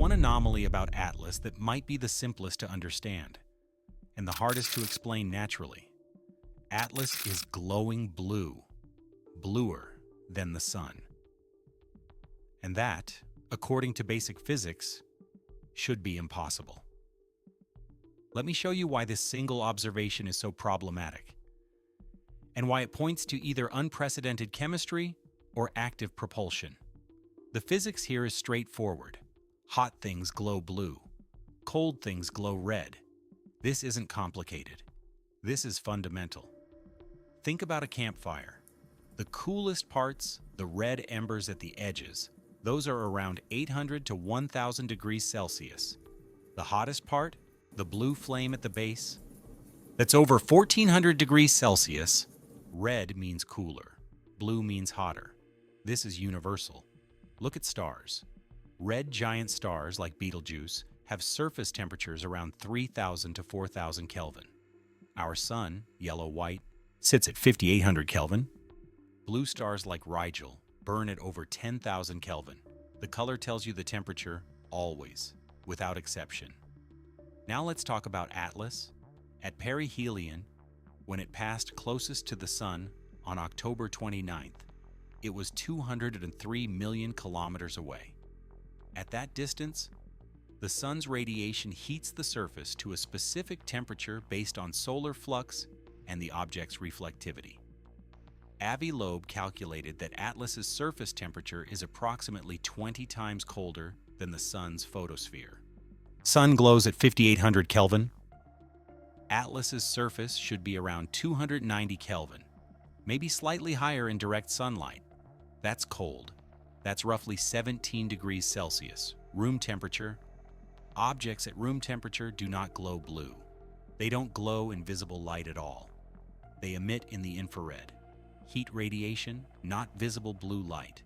one anomaly about Atlas that might be the simplest to understand and the hardest to explain naturally. Atlas is glowing blue, bluer than the sun. And that, according to basic physics, should be impossible. Let me show you why this single observation is so problematic, and why it points to either unprecedented chemistry or active propulsion. The physics here is straightforward. Hot things glow blue. Cold things glow red. This isn't complicated. This is fundamental. Think about a campfire. The coolest parts, the red embers at the edges, those are around 800 to 1000 degrees Celsius. The hottest part, the blue flame at the base, that's over 1400 degrees Celsius. Red means cooler. Blue means hotter. This is universal. Look at stars. Red giant stars like Betelgeuse have surface temperatures around 3000 to 4000 Kelvin. Our sun, yellow-white, sits at 5800 Kelvin. Blue stars like Rigel burn at over 10,000 Kelvin. The color tells you the temperature, always, without exception. Now let's talk about Atlas. At perihelion, when it passed closest to the sun on October 29th, it was 203 million kilometers away. At that distance, the sun's radiation heats the surface to a specific temperature based on solar flux and the object's reflectivity. Avi Loeb calculated that Atlas's surface temperature is approximately 20 times colder than the sun's photosphere. Sun glows at 5800 Kelvin. Atlas's surface should be around 290 Kelvin, maybe slightly higher in direct sunlight. That's cold. That's roughly 17 degrees Celsius, room temperature. Objects at room temperature do not glow blue. They don't glow in visible light at all. They emit in the infrared. Heat radiation, not visible blue light.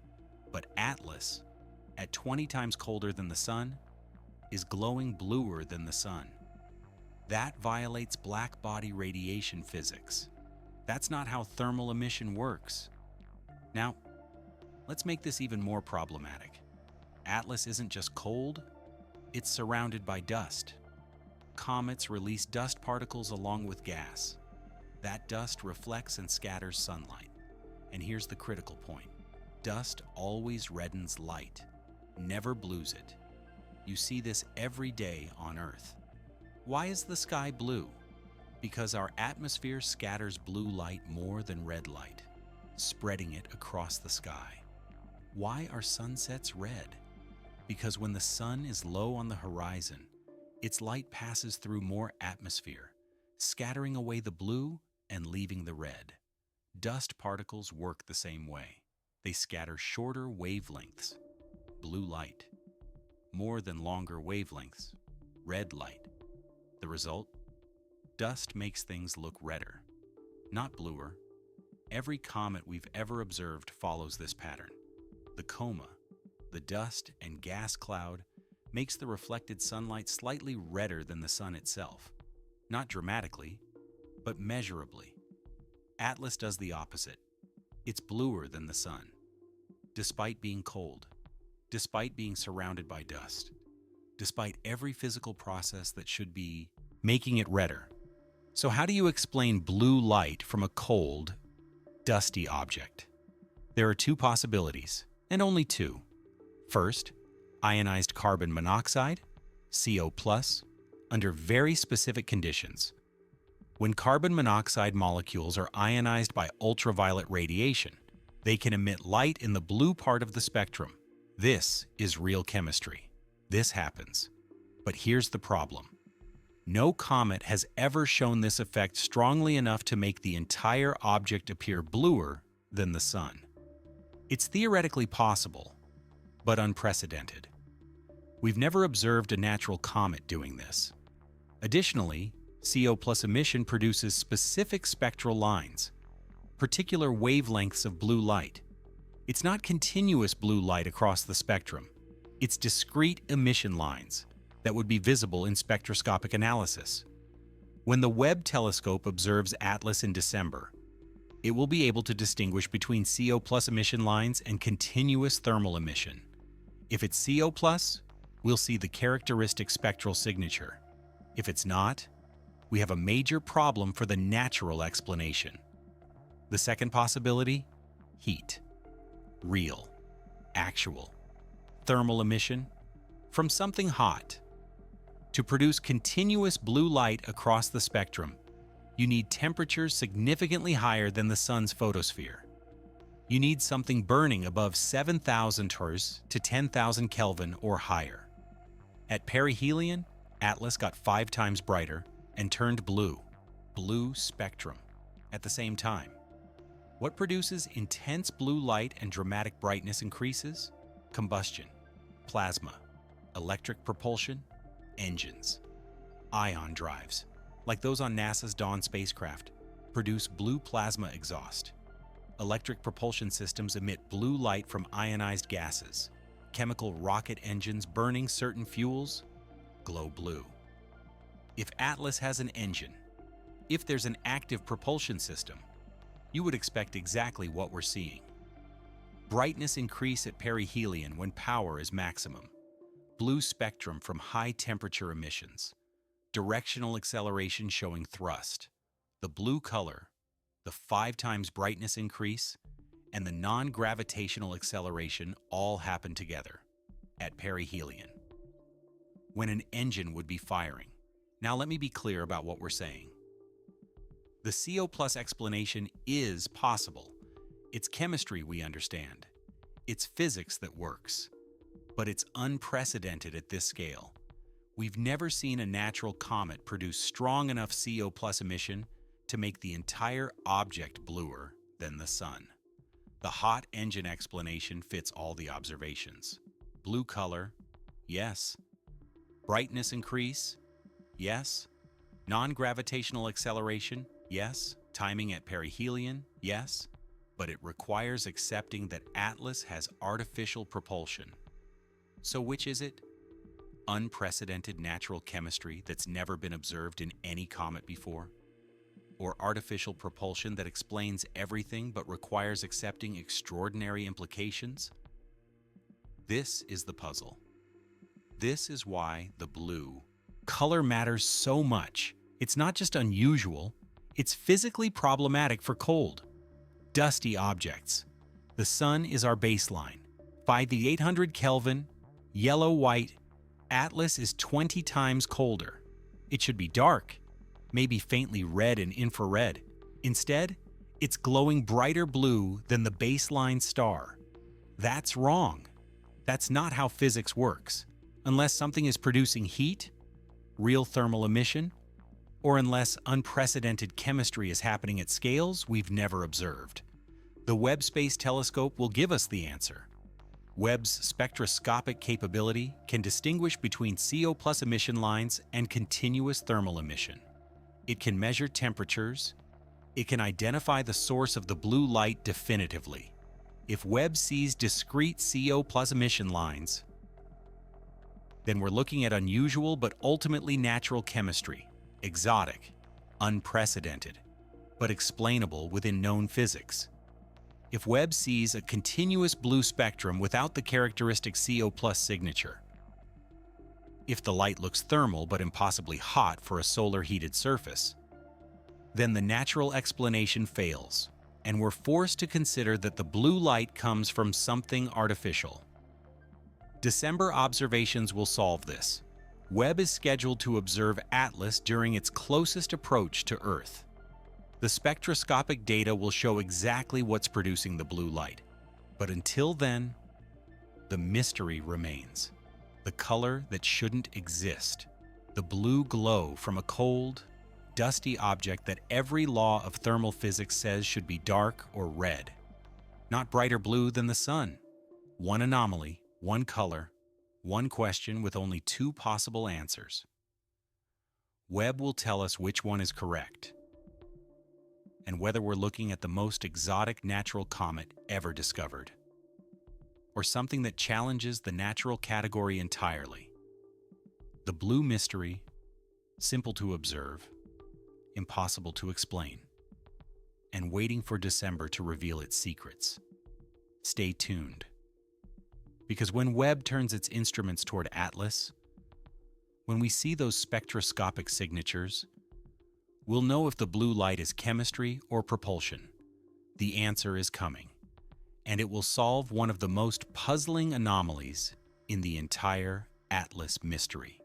But Atlas, at 20 times colder than the sun, is glowing bluer than the sun. That violates black body radiation physics. That's not how thermal emission works. Now, let's make this even more problematic. Atlas isn't just cold, it's surrounded by dust. Comets release dust particles along with gas. That dust reflects and scatters sunlight. And here's the critical point. Dust always reddens light, never blues it. You see this every day on Earth. Why is the sky blue? Because our atmosphere scatters blue light more than red light, spreading it across the sky. Why are sunsets red? Because when the sun is low on the horizon, its light passes through more atmosphere, scattering away the blue and leaving the red. Dust particles work the same way. They scatter shorter wavelengths, blue light, more than longer wavelengths, red light. The result? Dust makes things look redder, not bluer. Every comet we've ever observed follows this pattern. The coma, the dust and gas cloud, makes the reflected sunlight slightly redder than the sun itself. Not dramatically, but measurably. Atlas does the opposite. It's bluer than the sun, despite being cold, despite being surrounded by dust, despite every physical process that should be making it redder. So how do you explain blue light from a cold, dusty object? There are two possibilities, and only two. First, ionized carbon monoxide, CO+, under very specific conditions. When carbon monoxide molecules are ionized by ultraviolet radiation, they can emit light in the blue part of the spectrum. This is real chemistry. This happens. But here's the problem. No comet has ever shown this effect strongly enough to make the entire object appear bluer than the sun. It's theoretically possible, but unprecedented. We've never observed a natural comet doing this. Additionally, CO+ emission produces specific spectral lines, particular wavelengths of blue light. It's not continuous blue light across the spectrum. It's discrete emission lines that would be visible in spectroscopic analysis. When the Webb telescope observes Atlas in December, it will be able to distinguish between CO+ emission lines and continuous thermal emission. If it's CO+, we'll see the characteristic spectral signature. If it's not, we have a major problem for the natural explanation. The second possibility? Heat. Real. Actual. Thermal emission from something hot. To produce continuous blue light across the spectrum, you need temperatures significantly higher than the sun's photosphere. You need something burning above 7,000 Hz to 10,000 Kelvin or higher. At perihelion, Atlas got 5 times brighter and turned blue spectrum, at the same time. What produces intense blue light and dramatic brightness increases? Combustion, plasma, electric propulsion, engines. Ion drives, like those on NASA's Dawn spacecraft, produce blue plasma exhaust. Electric propulsion systems emit blue light from ionized gases. Chemical rocket engines burning certain fuels glow blue. If Atlas has an engine, if there's an active propulsion system, you would expect exactly what we're seeing. Brightness increase at perihelion when power is maximum. Blue spectrum from high temperature emissions. Directional acceleration showing thrust. The blue color, the 5 times brightness increase, and the non-gravitational acceleration all happen together at perihelion, when an engine would be firing. Now let me be clear about what we're saying. The CO plus explanation is possible. It's chemistry we understand. It's physics that works. But it's unprecedented at this scale. We've never seen a natural comet produce strong enough CO plus emission to make the entire object bluer than the sun. The hot engine explanation fits all the observations. Blue color, yes. Brightness increase, yes. Non-gravitational acceleration, yes. Timing at perihelion, yes. But it requires accepting that Atlas has artificial propulsion. So which is it? Unprecedented natural chemistry that's never been observed in any comet before? Or artificial propulsion that explains everything but requires accepting extraordinary implications? This is the puzzle. This is why the blue color matters so much. It's not just unusual, it's physically problematic for cold, dusty objects. The sun is our baseline. By the 800 Kelvin, yellow-white, Atlas is 20 times colder. It should be dark, maybe faintly red and infrared. Instead, it's glowing brighter blue than the baseline star. That's wrong. That's not how physics works, unless something is producing heat, real thermal emission, or unless unprecedented chemistry is happening at scales we've never observed. The Webb Space Telescope will give us the answer. Webb's spectroscopic capability can distinguish between CO plus emission lines and continuous thermal emission. It can measure temperatures. It can identify the source of the blue light definitively. If Webb sees discrete CO plus emission lines, then we're looking at unusual but ultimately natural chemistry, exotic, unprecedented, but explainable within known physics. If Webb sees a continuous blue spectrum without the characteristic CO plus signature, if the light looks thermal but impossibly hot for a solar-heated surface, then the natural explanation fails, and we're forced to consider that the blue light comes from something artificial. December observations will solve this. Webb is scheduled to observe Atlas during its closest approach to Earth. The spectroscopic data will show exactly what's producing the blue light. But until then, the mystery remains. The color that shouldn't exist. The blue glow from a cold, dusty object that every law of thermal physics says should be dark or red. Not brighter blue than the sun. One anomaly, one color, one question with only 2 possible answers. Webb will tell us which one is correct, and whether we're looking at the most exotic natural comet ever discovered, or something that challenges the natural category entirely. The blue mystery, simple to observe, impossible to explain, and waiting for December to reveal its secrets. Stay tuned. Because when Webb turns its instruments toward Atlas, when we see those spectroscopic signatures, we'll know if the blue light is chemistry or propulsion. The answer is coming, and it will solve one of the most puzzling anomalies in the entire Atlas mystery.